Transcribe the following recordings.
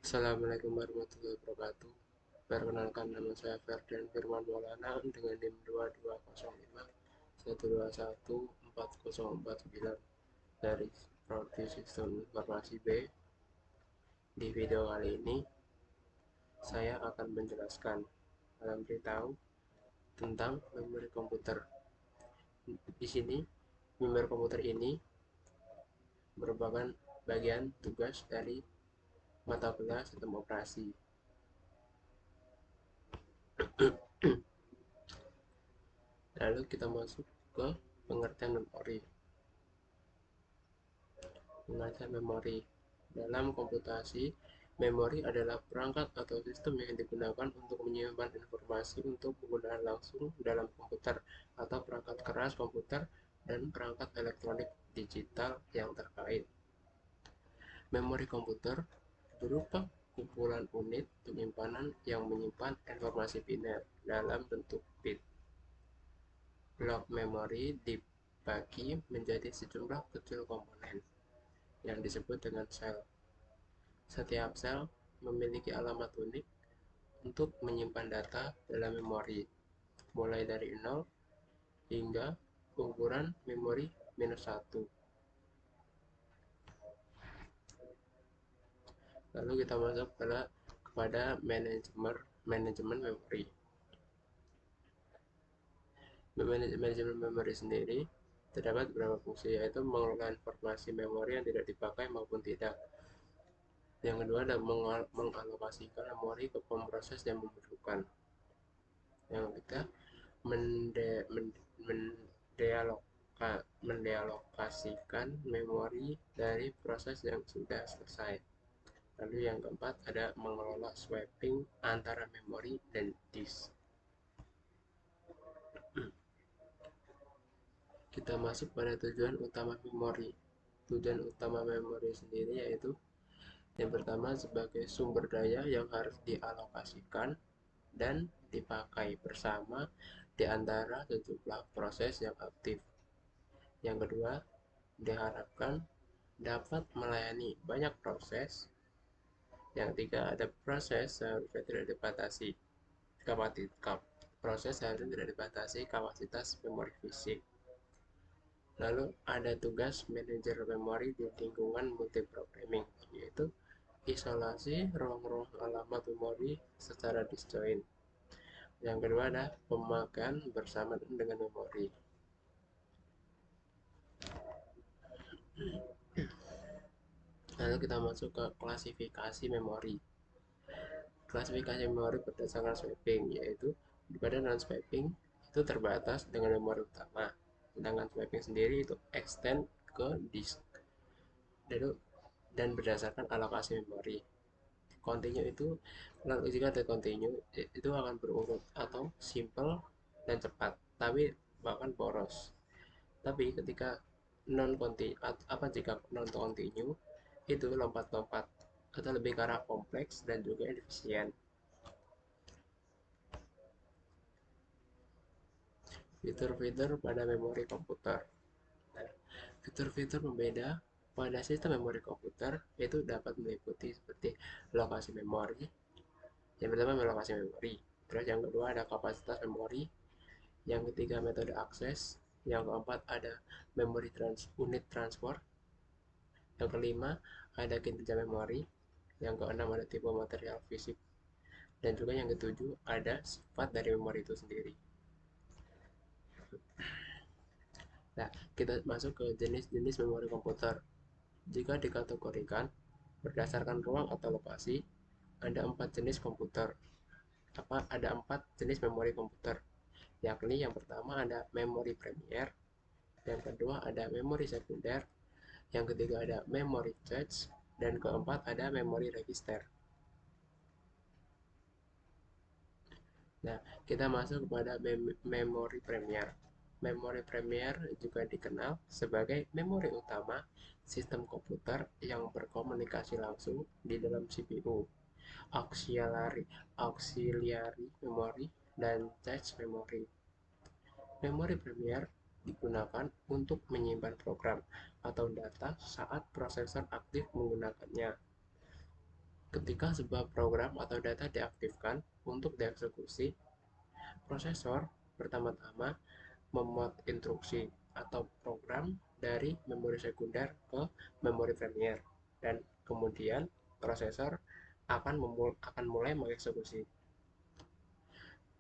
Assalamualaikum warahmatullahi wabarakatuh. Perkenalkan, nama saya Ferdian Firman Maulana dengan NIM 220512140409 dari Prodi Sistem Informasi B. Di video kali ini saya akan menjelaskan dan beritahu tentang memori komputer. Di sini memori komputer ini merupakan bagian tugas dari mata kuliah sistem operasi. Lalu kita masuk ke pengertian memori. Pengertian memori dalam komputasi, memori adalah perangkat atau sistem yang digunakan untuk menyimpan informasi untuk penggunaan langsung dalam komputer atau perangkat keras komputer dan perangkat elektronik digital yang terkait. Memori komputer berupa kumpulan unit penyimpanan yang menyimpan informasi biner dalam bentuk bit. Blok memori dibagi menjadi sejumlah kecil komponen yang disebut dengan sel. Setiap sel memiliki alamat unik untuk menyimpan data dalam memori, mulai dari 0 hingga ukuran memori -1. Lalu kita masuk kepada manajemen memori. Manajemen memori sendiri terdapat beberapa fungsi, yaitu mengelola informasi memori yang tidak dipakai maupun tidak. Yang kedua adalah mengalokasikan memori ke pemroses yang memerlukan. Yang ketiga, mendealokasikan memori dari proses yang sudah selesai. Lalu yang keempat ada mengelola swapping antara memori dan disk. Kita masuk pada tujuan utama memori. Tujuan utama memori sendiri yaitu yang pertama sebagai sumber daya yang harus dialokasikan dan dipakai bersama di antara sejumlah proses yang aktif. Yang kedua, diharapkan dapat melayani banyak proses. Yang ketiga, ada proses seharusnya tidak dibatasi kapasitas memori fisik. Lalu ada tugas manajer memori di lingkungan multiprogramming, yaitu isolasi ruang-ruang alamat memori secara disjoint. Yang kedua ada pemakaian bersamaan dengan memori. Lalu kita masuk ke klasifikasi memori. Klasifikasi memori berdasarkan swapping, yaitu pada non-swapping itu terbatas dengan memori utama, sedangkan swapping sendiri itu extend ke disk dan berdasarkan alokasi memori. Continue itu, jika ada continue itu akan berurut atau simple dan cepat, tapi bahkan boros. Tapi ketika jika non continue itu lompat-lompat atau lebih ke arah kompleks dan juga efisien. Fitur-fitur pada memori komputer. Nah, fitur-fitur pembeda pada sistem memori komputer itu dapat meliputi seperti lokasi memori. Yang pertama lokasi memori. Terus yang kedua ada kapasitas memori. Yang ketiga metode akses. Yang keempat ada memori unit transport. Yang kelima ada kinerja memori. Yang keenam ada tipe material fisik. Dan juga yang ketujuh ada sifat dari memori itu sendiri. Nah, kita masuk ke jenis-jenis memori komputer. Jika dikategorikan berdasarkan ruang atau lokasi, ada 4 jenis komputer. Ada 4 jenis memori komputer, yakni yang pertama ada memori premier, yang kedua ada memori sekunder, yang ketiga ada memori cache, dan keempat ada memori register. Nah, kita masuk kepada memori premier. Memori premier juga dikenal sebagai memori utama sistem komputer yang berkomunikasi langsung di dalam CPU, auxiliary memory, dan cache memory. Memori premier digunakan untuk menyimpan program atau data saat prosesor aktif menggunakannya. Ketika sebuah program atau data diaktifkan untuk dieksekusi, prosesor pertama-tama memuat instruksi atau program dari memori sekunder ke memori premier, dan kemudian prosesor akan mulai mengeksekusi.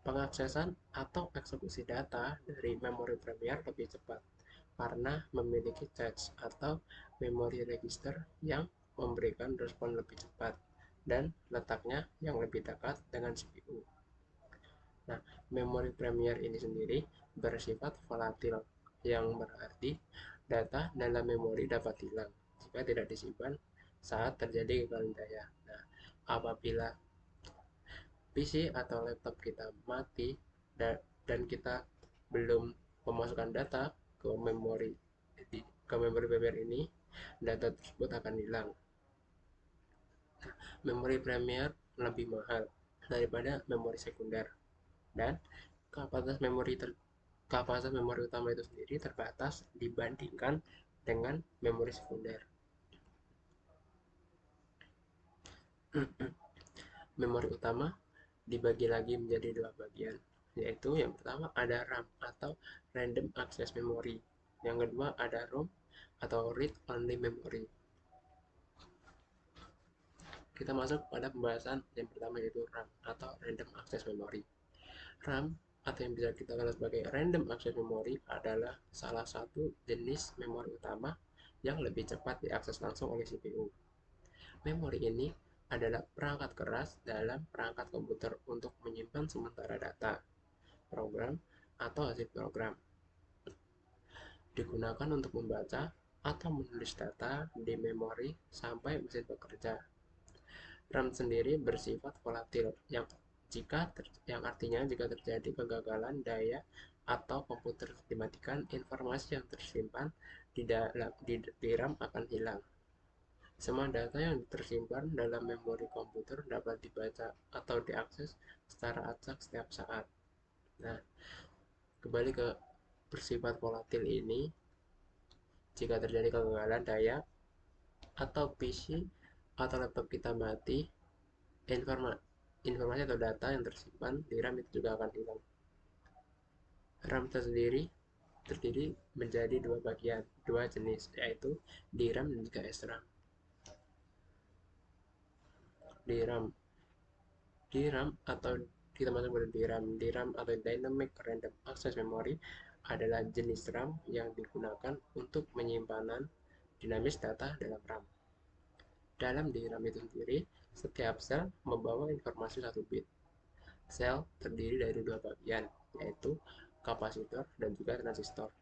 Pengaksesan atau eksekusi data dari memori premier lebih cepat karena memiliki cache atau memori register yang memberikan respon lebih cepat dan letaknya yang lebih dekat dengan CPU. Nah, memori premier ini sendiri bersifat volatil, yang berarti data dalam memori dapat hilang jika tidak disimpan saat terjadi kegagalan daya. Nah, apabila PC atau laptop kita mati dan kita belum memasukkan data ke memori ke memori premier ini, data tersebut akan hilang. Memori premier lebih mahal daripada memori sekunder, dan kapasitas kapasitas memori utama itu sendiri terbatas dibandingkan dengan memori sekunder. Memori utama dibagi lagi menjadi dua bagian, yaitu yang pertama ada RAM atau Random Access Memory, yang kedua ada ROM atau Read Only Memory. Kita masuk pada pembahasan yang pertama, yaitu RAM atau Random Access Memory. RAM atau yang bisa kita kenal sebagai Random Access Memory adalah salah satu jenis memori utama yang lebih cepat diakses langsung oleh CPU. Memori ini adalah perangkat keras dalam perangkat komputer untuk menyimpan sementara data, program, atau hasil program. Digunakan untuk membaca atau menulis data di memori sampai mesin bekerja. RAM sendiri bersifat volatil, yang artinya jika terjadi kegagalan daya atau komputer dimatikan, informasi yang tersimpan di RAM akan hilang. Semua data yang tersimpan dalam memori komputer dapat dibaca atau diakses secara acak setiap saat. Nah, kembali ke bersifat volatil ini, jika terjadi kegagalan daya atau PC atau laptop kita mati, informasi atau data yang tersimpan di RAM itu juga akan hilang. RAM tersendiri terdiri menjadi dua jenis, yaitu DRAM dan juga SRAM. DRAM DRAM atau kita masuk pada DRAM. DRAM atau Dynamic Random Access Memory adalah jenis RAM yang digunakan untuk penyimpanan dinamis data dalam RAM. Dalam DRAM itu sendiri, setiap sel membawa informasi 1 bit. Sel terdiri dari dua bagian, yaitu kapasitor dan juga transistor.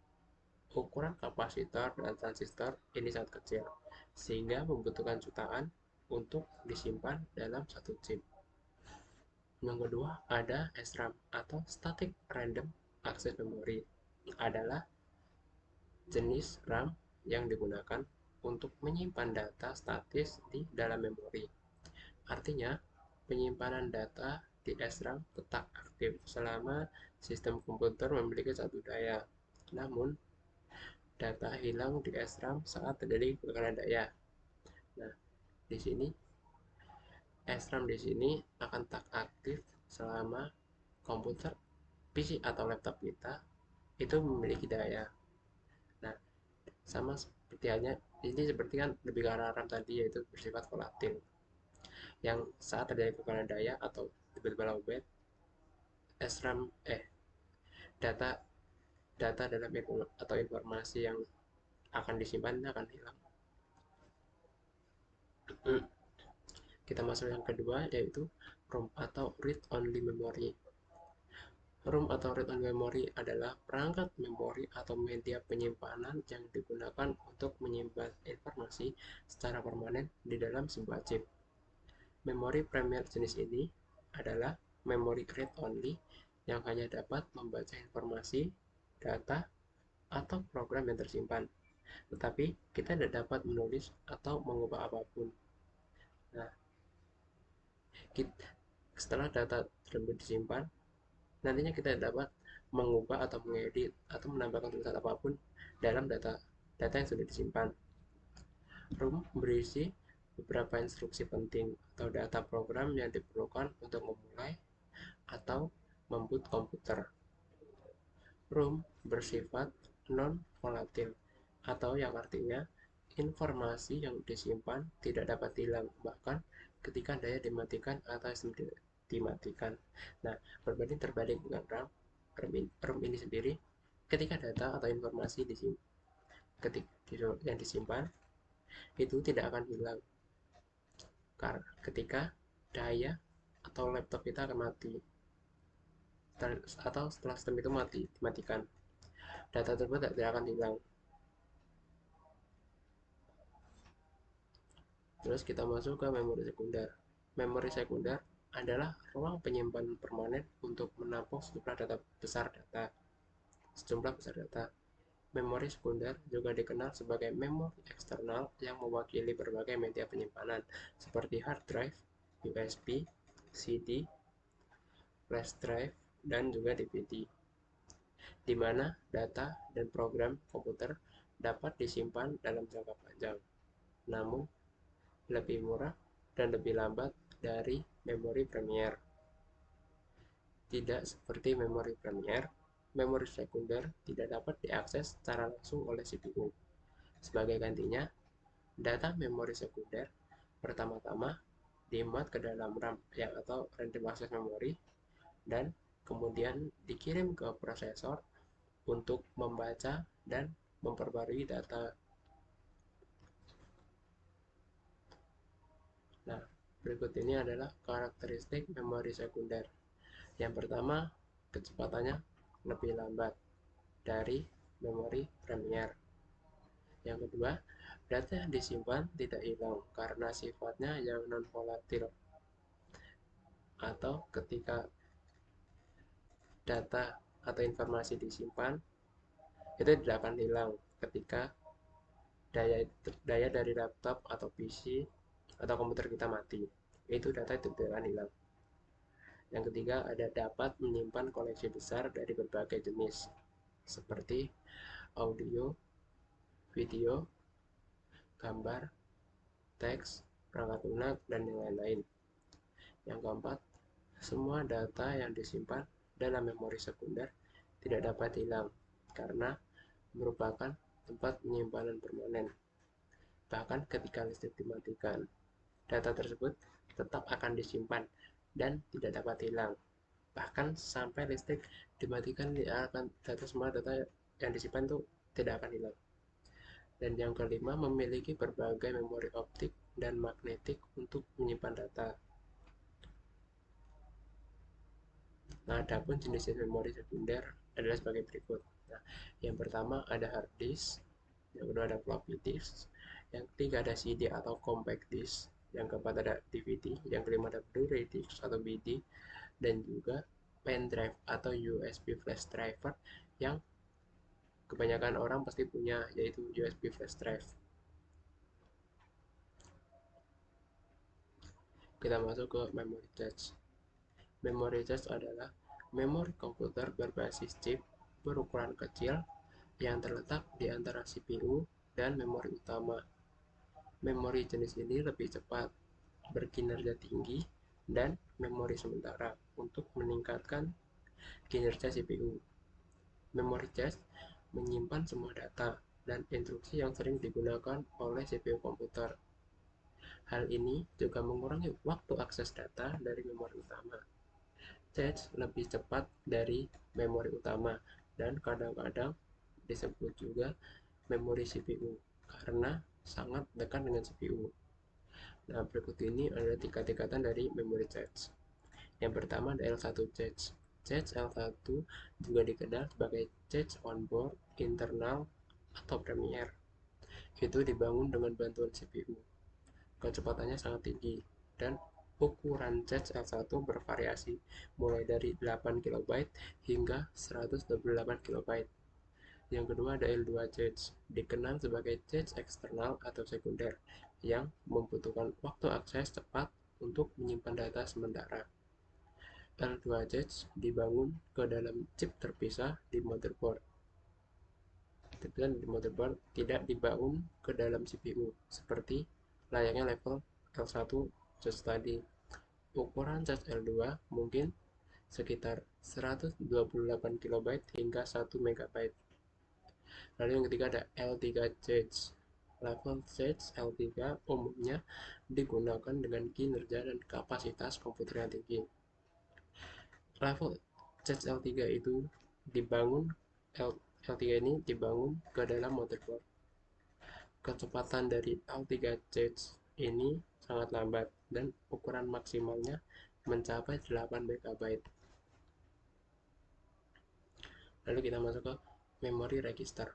Ukuran kapasitor dan transistor ini sangat kecil, sehingga membutuhkan jutaan untuk disimpan dalam satu chip. Yang kedua ada SRAM atau Static Random Access Memory, adalah jenis RAM yang digunakan untuk menyimpan data statis di dalam memori. Artinya, penyimpanan data di SRAM tetap aktif selama sistem komputer memiliki satu daya. Namun, data hilang di SRAM saat terjadi kegagalan daya. Nah, di sini SRAM di sini akan tak aktif selama komputer, PC atau laptop kita itu memiliki daya. Nah, sama seperti halnya ini, seperti kan lebih ke arah RAM tadi, yaitu bersifat volatil, yang saat terjadi kekurangan daya atau tiba-tiba lowbat, SRAM data data dalam atau informasi yang akan disimpan akan hilang. Kita masuk yang kedua, yaitu ROM atau Read Only Memory. ROM atau Read Only Memory adalah perangkat memori atau media penyimpanan yang digunakan untuk menyimpan informasi secara permanen di dalam sebuah chip. Memori premier jenis ini adalah memori read only yang hanya dapat membaca informasi, data, atau program yang tersimpan, tetapi kita tidak dapat menulis atau mengubah apapun. Nah, setelah data tersebut disimpan, nantinya kita dapat mengubah atau mengedit atau menambahkan tulisan apapun dalam data yang sudah disimpan. ROM berisi beberapa instruksi penting atau data program yang diperlukan untuk memulai atau memboot komputer. ROM bersifat non-volatil, atau yang artinya informasi yang disimpan tidak dapat hilang, bahkan ketika daya dimatikan atau sistem dimatikan. Nah, berbanding terbalik dengan RAM, ROM ini sendiri, ketika data atau informasi yang disimpan itu tidak akan hilang ketika daya atau laptop kita akan mati atau setelah sistem itu dimatikan. Data tersebut tidak akan hilang. Terus kita masuk ke memori sekunder. Memori sekunder adalah ruang penyimpanan permanen untuk menampung sejumlah besar data. Memori sekunder juga dikenal sebagai memori eksternal yang mewakili berbagai media penyimpanan seperti hard drive, USB, CD, flash drive, dan juga DVD, di mana data dan program komputer dapat disimpan dalam jangka panjang, namun lebih murah dan lebih lambat dari memori Premier. Tidak seperti memori Premier, memori sekunder tidak dapat diakses secara langsung oleh CPU. Sebagai gantinya, data memori sekunder pertama-tama dimuat ke dalam RAM atau random access memory dan kemudian dikirim ke prosesor untuk membaca dan memperbarui data. Nah, berikut ini adalah karakteristik memori sekunder. Yang pertama, kecepatannya lebih lambat dari memori Premier. Yang kedua, data yang disimpan tidak hilang karena sifatnya yang non-volatil, atau ketika data atau informasi disimpan itu tidak akan hilang ketika daya dari laptop atau PC atau komputer kita mati. Itu data itu tidak akan hilang. Yang ketiga, ada dapat menyimpan koleksi besar dari berbagai jenis seperti audio, video, gambar, teks, perangkat lunak, dan yang lain-lain. Yang keempat, semua data yang disimpan dalam memori sekunder tidak dapat hilang karena merupakan tempat penyimpanan permanen. Bahkan ketika listrik dimatikan, data tersebut tetap akan disimpan dan tidak dapat hilang. Bahkan sampai listrik dimatikan, semua data yang disimpan itu tidak akan hilang. Dan yang kelima, memiliki berbagai memori optik dan magnetik untuk menyimpan data. Nah, adapun jenis memori sekunder adalah sebagai berikut. Nah, yang pertama ada hard disk, yang kedua ada floppy disk, yang ketiga ada CD atau compact disk, yang keempat ada DVD, yang kelima ada Blu-ray disk atau BD, dan juga pen drive atau USB flash driver yang kebanyakan orang pasti punya, yaitu USB flash drive. Kita masuk ke memory cache. Memory cache adalah memori komputer berbasis chip berukuran kecil yang terletak di antara CPU dan memori utama. Memori jenis ini lebih cepat, berkinerja tinggi, dan memori sementara untuk meningkatkan kinerja CPU. Memory cache menyimpan semua data dan instruksi yang sering digunakan oleh CPU komputer. Hal ini juga mengurangi waktu akses data dari memori utama. Cache lebih cepat dari memori utama dan kadang-kadang disebut juga memori CPU karena sangat dekat dengan CPU. Nah, berikut ini adalah tingkat-tingkatan dari memori cache. Yang pertama ada L1 cache. Cache L1 juga dikenal sebagai cache onboard, internal, atau Premier. Itu dibangun dengan bantuan CPU. Kecepatannya sangat tinggi dan ukuran cache L1 bervariasi mulai dari 8 KB hingga 128 KB. Yang kedua ada L2 cache, dikenal sebagai cache eksternal atau sekunder yang membutuhkan waktu akses cepat untuk menyimpan data sementara. L2 cache dibangun ke dalam chip terpisah di motherboard. Tidak dibangun ke dalam CPU seperti layaknya level L1 charge tadi. Ukuran charge L2 mungkin sekitar 128 kilobyte hingga 1 megabyte. Lalu yang ketiga ada L3 charge. Level charge L3 umumnya digunakan dengan kinerja dan kapasitas komputer yang tinggi. Level charge L3 itu dibangun L3 ini dibangun ke dalam motherboard. Kecepatan dari L3 charge ini sangat lambat dan ukuran maksimalnya mencapai 8 MB. Lalu kita masuk ke memory register.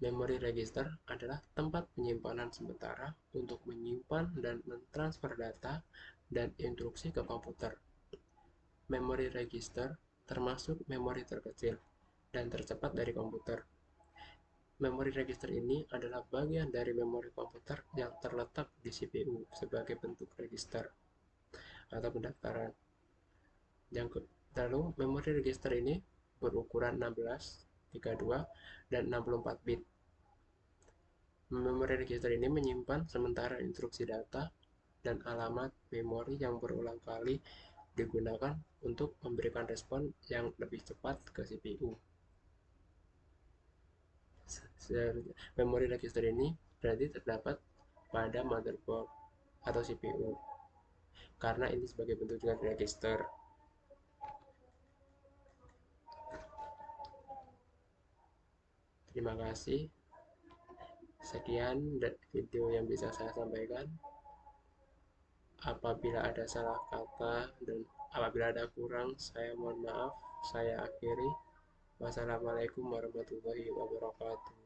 Memory register adalah tempat penyimpanan sementara untuk menyimpan dan mentransfer data dan instruksi ke komputer. Memory register termasuk memori terkecil dan tercepat dari komputer. Memori register ini adalah bagian dari memori komputer yang terletak di CPU sebagai bentuk register atau pendaftaran. Lalu memori register ini berukuran 16, 32, dan 64 bit. Memori register ini menyimpan sementara instruksi data dan alamat memori yang berulang kali digunakan untuk memberikan respon yang lebih cepat ke CPU. Memori register ini berarti terdapat pada motherboard atau CPU karena ini sebagai bentuk dengan register. Terima kasih. Sekian video yang bisa saya sampaikan. Apabila ada salah kata dan apabila ada kurang, saya mohon maaf. Saya akhiri. Wassalamualaikum warahmatullahi wabarakatuh.